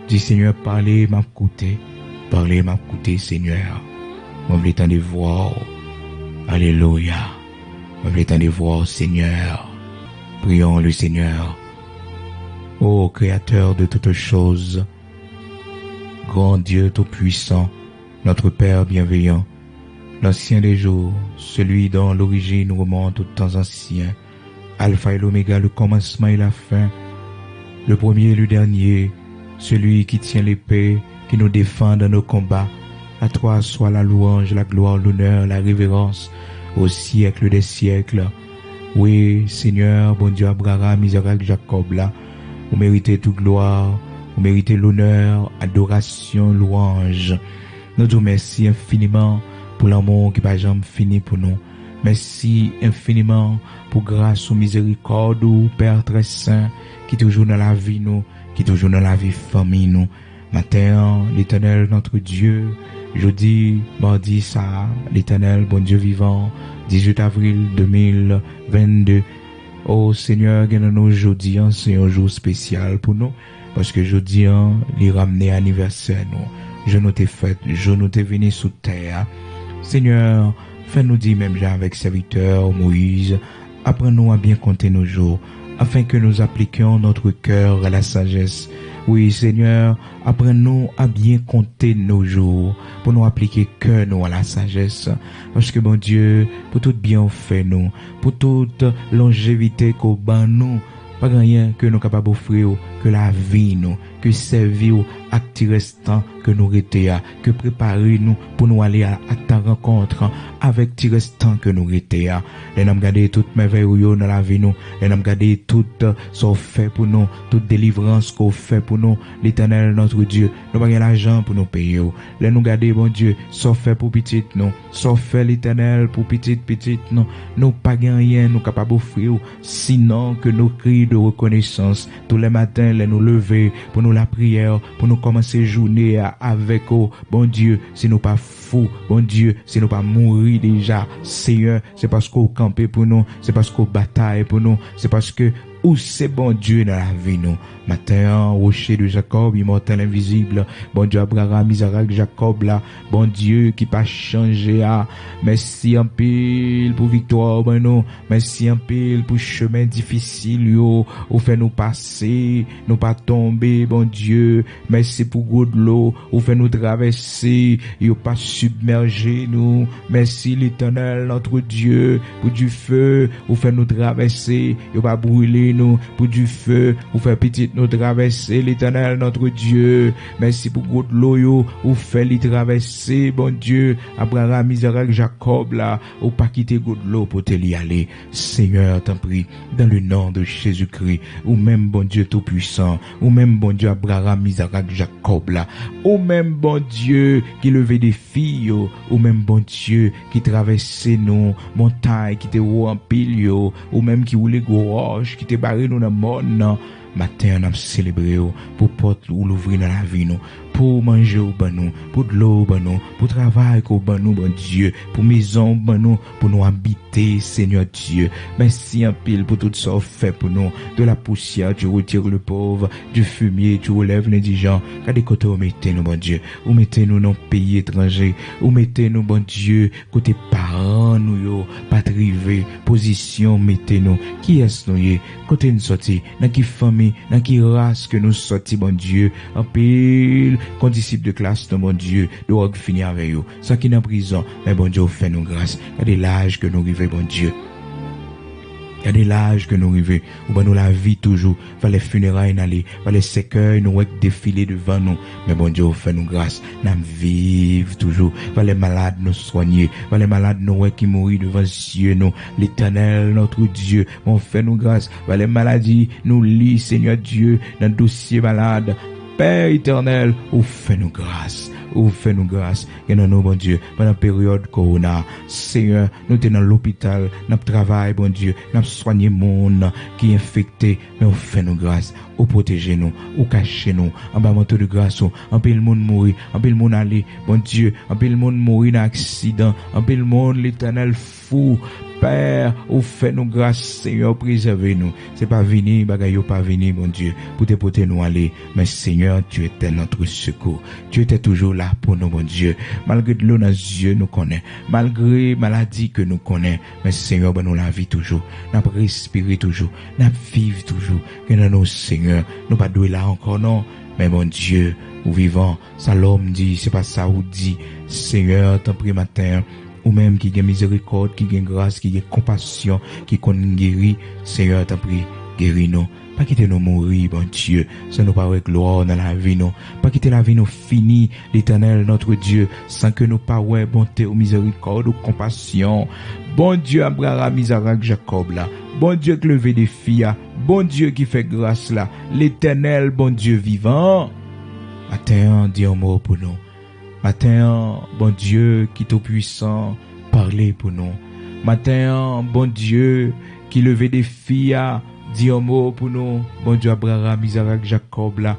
dis Seigneur, parlez, m'écouter, Seigneur. Moi, je veux t'en voir. Alléluia. Moi, je veux t'en voir, Seigneur. Prions le Seigneur. Ô Créateur de toutes choses, grand Dieu tout-puissant, notre Père bienveillant, l'ancien des jours, celui dont l'origine remonte aux temps anciens, Alpha et l'Oméga, le commencement et la fin, le premier et le dernier, celui qui tient l'épée, qui nous défend dans nos combats. À toi soit la louange, la gloire, l'honneur, la révérence, au siècle des siècles. Oui, Seigneur, bon Dieu, Abraham, Isaac, Jacob, là, vous méritez toute gloire, vous méritez l'honneur, adoration, louange. Nous te remercions infiniment pour l'amour qui n'a jamais fini pour nous. Merci infiniment pour grâce ou miséricorde ou Père très saint qui toujours dans la vie nous, qui toujours dans la vie famille nous. Matin, l'Éternel notre Dieu, jeudi, mardi ça, l'Éternel bon Dieu vivant, 18 avril 2022. Oh Seigneur, nous aujourd'hui, c'est un jour spécial pour nous, parce que jeudi, il ramené anniversaire nous. Je nous t'ai fait, je nous t'ai venu sous terre. Seigneur, fais-nous dire même avec serviteur Moïse, apprends-nous à bien compter nos jours, afin que nous appliquions notre cœur à la sagesse. Oui, Seigneur, apprends-nous à bien compter nos jours, pour nous appliquer cœur nous à la sagesse. Parce que, bon Dieu, pour tout bien fait nous, pour toute longévité qu'on bat nous, pas rien que nous capables d'offrir, que la vie nous, que servir acte restant que nous retéa, que préparer nous pour nous aller à ta rencontre avec ti restant que nous retéa. Les nous garder toute merveille dans la vie nous, les nous garder toute ce fait pour nous, toute délivrance qu'on fait pour nous, l'Éternel notre Dieu. Nous pas l'argent pour nous payer. Les nous garder bon Dieu, ce fait pour petit nous, ce fait l'Éternel pour petit nous, nous pas rien nous capable d'offrir sinon que nos cris de reconnaissance tous les matins les nous lever pour nous la prière, pour nous commencer journée avec bon Dieu, si nous pas fous, bon Dieu, si nous pas mourir déjà, Seigneur, c'est parce qu'on campé pour nous, c'est parce qu'on bataille pour nous, c'est parce que où c'est bon Dieu dans la vie nous. Matin, rocher de Jacob, immortel invisible, bon Dieu Abraham, Isaac, Jacob là, bon Dieu qui pas changé merci en pile pour victoire ben nous, merci en pile pour chemin difficile yo, ou fait nous passer, nous pas tomber bon Dieu, merci pour gros de l'eau, ou fait nous traverser, yo pas submerger nous, merci l'Éternel notre Dieu pour du feu, ou fait nous traverser, yo pas brûler nous pour du feu, ou fait petit nous traverser l'Éternel notre Dieu. Merci pour gros de l'eau ou fait les traverser bon Dieu Abraham, Isaac, Jacob là ou pas quitter gros de l'eau pour te y aller. Seigneur, t'en prie dans le nom de Jésus-Christ, ou même bon Dieu tout puissant, ou même bon Dieu Abraham, Isaac, Jacob là, ou même bon Dieu qui levait des filles, ou même bon Dieu qui traversait nos montagnes, qui te remplit ou même qui roulait gros roches, qui te barré nous dans le monde. Matin, on a célébré pour porte ou l'ouvrir dans la vie nous, pour manger au ban nous, pour de l'eau au ban nous, pour travailler au ban nous, bon Dieu, pour maison au ban nous, pour nous habiter, Seigneur Dieu. Merci en pile pour tout ça fait pour nous. De la poussière, tu retires le pauvre, du fumier, tu relèves l'indigent. Qu'à des côtés, vous mettez nous, bon Dieu, vous mettez nous dans le pays étranger, vous mettez nous, bon Dieu, côté parents, nous, yo, pas trivé, position, mettez nous. Qui est-ce nous, yé? Côté nous sorti, dans qui famille, dans qui race que nous sortis, bon Dieu, en pile, condisciple de classe, non, bon Dieu, de rock finir avec vous. Ça qui est en prison, mais bon Dieu, fait nous grâce. Regardez l'âge que nous vivons, bon Dieu. Regardez l'âge que nous arrivons, ou ben nous la vie toujours, va les funérailles n'aller, va les cercueils nous défiler devant nous. Mais bon Dieu, fait nous grâce, nous vivons toujours, va les malades nous soigner, va les malades nous qui mourir devant Dieu nous, l'Éternel notre Dieu, on fait nous grâce, va les maladies nous lit Seigneur Dieu, dans le dossier malade, Père éternel, ou fait nous grâce. Ou fait nous grâce, et non, bon Dieu, pendant la période corona, Seigneur, nous sommes dans l'hôpital, nous travaillons, bon Dieu, nous soignons le monde qui est infecté, mais ou fait nous grâce, ou protégez nous, ou cachez nous, en bas manteau de grâce, en peu le monde mourir, en peu le monde aller, bon Dieu, en peu le monde mourir dans accident, en peu le monde l'éternel fou, Père, ou fait nous grâce, Seigneur, préservez-nous. C'est pas venir, bagaille pas venir, mon Dieu, pour te porter nous aller. Mais Seigneur, tu étais notre secours. Tu étais toujours là pour nous, mon Dieu. Malgré de l'eau dans les yeux, nous connaît. Malgré maladie que nous connaît. Mais Seigneur, ben nous la vie toujours. Nous respirer toujours. Nous vivre toujours. Que dans nos Seigneur, nous pas doué là encore, non. Mais mon Dieu, ou vivant, ça l'homme dit, c'est pas ça ou dit. Seigneur, t'en prie matin, ou même qui a miséricorde, qui a grâce, qui a compassion, qui connaît guéri, Seigneur, t'en prie, guéris-nous. Pas quitter nous mourir, bon Dieu, sans nous pas avec gloire dans la vie, non. Pas quitter la vie nous finie, l'Éternel, notre Dieu, sans que nous pas ouais bonté ou miséricorde ou compassion. Bon Dieu, Abraham, Isaac, Jacob, là. Bon Dieu qui levé des filles, bon Dieu qui fait grâce, là. L'Éternel, bon Dieu vivant. Matin, dis un mot pour nous. Matin, bon Dieu qui tout puissant, parlez pour nous. Matin, bon Dieu qui levé des filles, dis un mot pour nous. Bon Dieu Abraham, Isaac, Jacob là.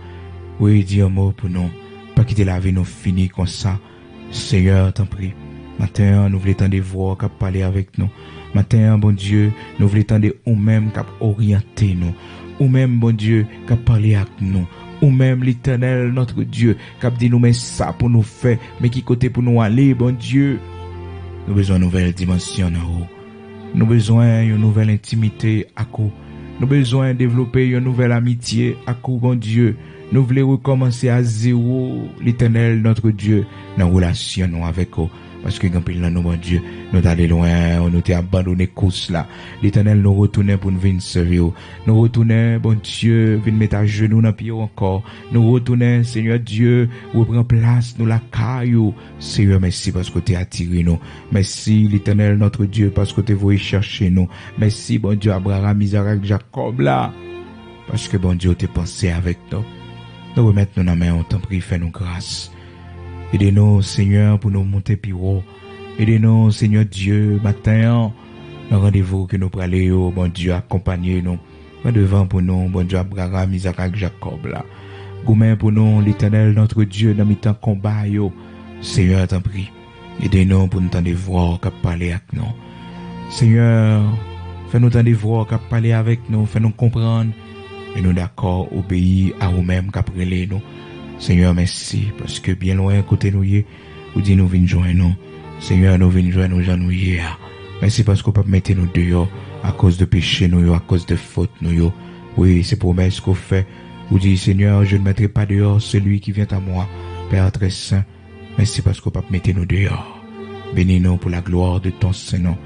Oui, dis un mot pour nous. Pas quitter la vie nous finit comme ça. Seigneur, t'en prie. Matin, nous voulons tendre voix qui parler avec nous. Matin, bon Dieu, nous voulons tendre ou même qui orienter nous. Ou même, bon Dieu, qui parler avec nous. Ou même l'Éternel, notre Dieu, qui dit nous mais ça pour nous faire, mais qui côté pour nous aller, bon Dieu. Nous avons besoin d'une nouvelle dimension en haut. Nous avons besoin d'une nouvelle intimité à coup. Nous avons besoin de développer une nouvelle amitié à coup, bon Dieu. Nous voulons recommencer à zéro, l'Éternel, notre Dieu, dans la relation avec vous. Parce que quand nous, bon Dieu, nous allons loin, nous t'ai abandonné course là. L'Éternel nous retourne pour nous venir servir. Nous retournons, bon Dieu, venir mettre à genoux dans pied encore. Nous retournons, Seigneur Dieu, reprendre place, nous la caillou. Seigneur, merci parce que tu as attiré nous. Merci, l'Éternel, notre Dieu, parce que tu voulu chercher nous. Merci, bon Dieu, Abraham, Isaac, Jacob là. Parce que bon Dieu, tu pensé avec nous. Nous remettons nous dans la main, on t'en prie, fais-nous grâce. Aidez-nous, Seigneur, pour nous monter plus haut. Aidez-nous, Seigneur Dieu, matin, dans rendez-vous que nous prenons, bon Dieu, accompagnez nous. Devant pour nous, bon Dieu, Abraham, Isaac, Jacob, là. Gourmet pour nous, l'Éternel, notre Dieu, dans mes temps combat, yo. Seigneur, t'en prie. Aidez-nous pour nous tendre voir, qu'à parler avec nous. Seigneur, fais-nous tendre voir, qu'à parler avec nous, fais-nous comprendre. Et nous d'accord, obéir à vous-même, qu'à parler nous. Seigneur, merci, parce que bien loin, côté nous y est, vous dites nous venons joindre nous. Seigneur, nous venons joindre nous, gens nous y est. Merci parce qu'on peut mettre nous dehors, à cause de péché nous, à cause de faute nous. Oui, c'est promesse qu'on fait. Vous dites, Seigneur, je ne mettrai pas dehors celui qui vient à moi, Père très saint. Merci parce qu'on peut mettre nous dehors. Bénis-nous pour la gloire de ton Saint-Nom.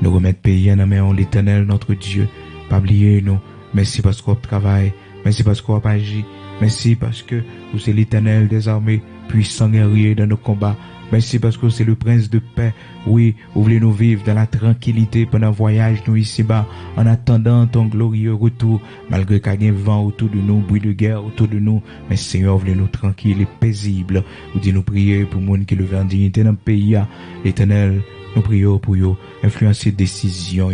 Nous remettre pays en main l'Éternel, notre Dieu. Pas oublier nous. Merci parce qu'on travaille. Merci parce qu'on agit. Merci parce que vous êtes l'Éternel des armées, puissant guerrier dans nos combats. Merci parce que c'est le prince de paix. Oui, vous voulez nous vivre dans la tranquillité pendant le voyage nous ici-bas, en attendant ton glorieux retour, malgré qu'il y ait vent autour de nous, bruit de guerre autour de nous. Mais Seigneur, vous voulez nous tranquilles et paisibles. Vous dites nous prier pour le monde qui le veut en dignité dans le pays. L'Éternel, nous prions pour vous, influencer décisions,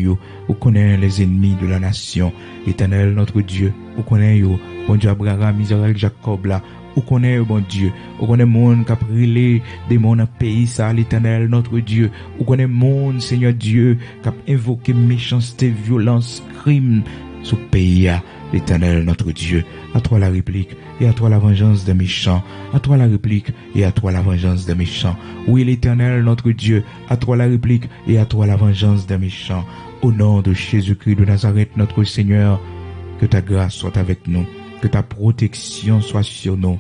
vous connaissez les ennemis de la nation. L'Éternel, notre Dieu, vous connaissez, bon Dieu, Abraham, Isaac, Jacob, là, vous connaissez, bon Dieu, vous connaissez le monde qui a brûlé des mondes dans le pays, ça, l'Éternel, notre Dieu, vous connaissez le monde, Seigneur Dieu, qui a invoqué méchanceté, violence, crime, sous le pays, l'Éternel, notre Dieu. À toi la réplique et à toi la vengeance des méchants. À toi la réplique et à toi la vengeance des méchants. Oui, l'Éternel, notre Dieu, à toi la réplique et à toi la vengeance des méchants. Au nom de Jésus-Christ de Nazareth, notre Seigneur, que ta grâce soit avec nous, que ta protection soit sur nous.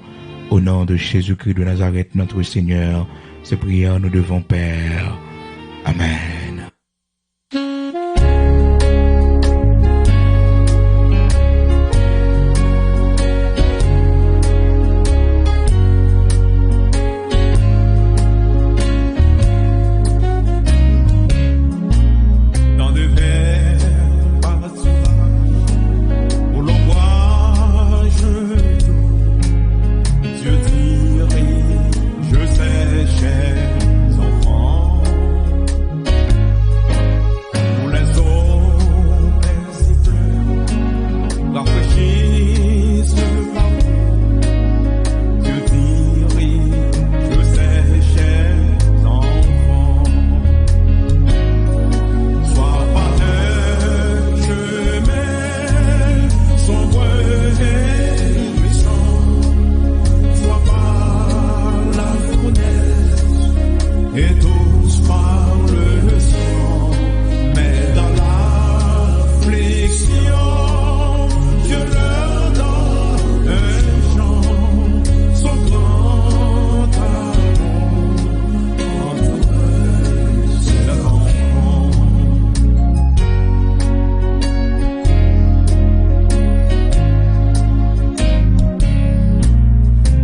Au nom de Jésus-Christ de Nazareth, notre Seigneur, ces prières nous devons, Père. Amen. et tous par le sang, mais dans l'affliction, Dieu leur donne un chant, son grand amour entre ses enfants.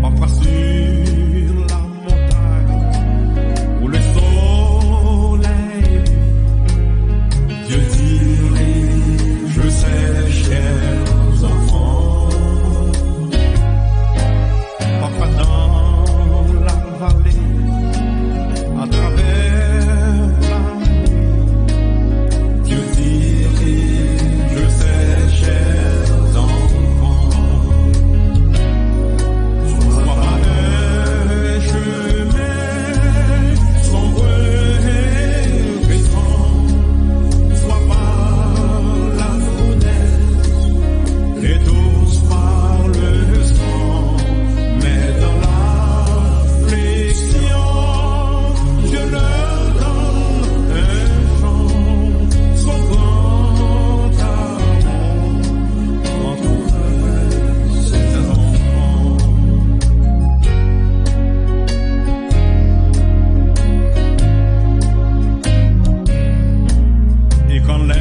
Parfois sur la montagne où le soleil brille, Dieu dirige ses chers enfants. Parfois dans la vallée, à travers la nuit, Dieu dirige ses chers enfants. Soit par un chemin sombre et glissant, soit par la fournaise et tous par le sang, mais dans l'affliction, Dieu leur donne un chant, son grand amour entre ses enfants. Et quand les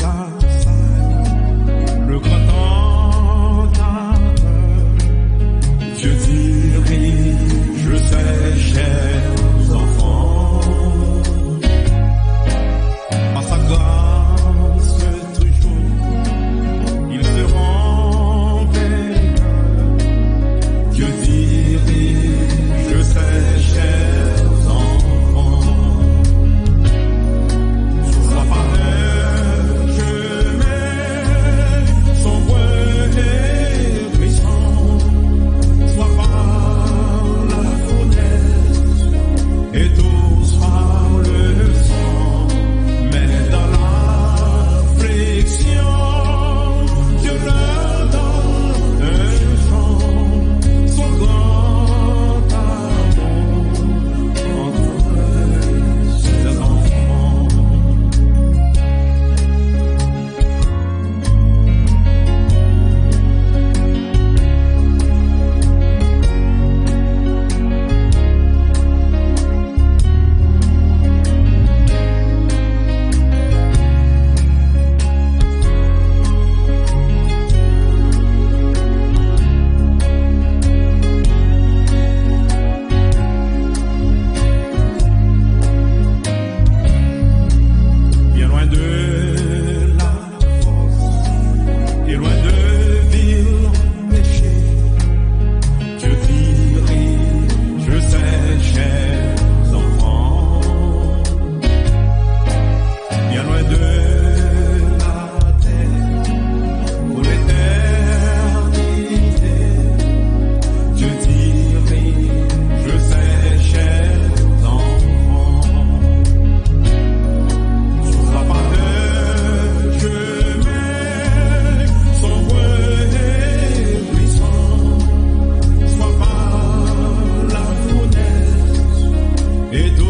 assailles, le grand tentateur, Dieu dirige ses chers enfants. Par sa grâce toujours, ils seront vainqueurs. Dieu dirige ses chers enfants. Soit par un chemin sombre et glissant, soit par la fournaise et tous par le sang, mais dans l'affliction, Dieu leur donne un chant, son grand amour entre ses enfants. Bien loin de la force et loin de vil péché, Dieu dirige ses chers enfants. Bien loin de la terre pour l'éternité, Dieu dirige ses chers enfants. Soit par un chemin sombre et glissant, soit par la fournaise et tous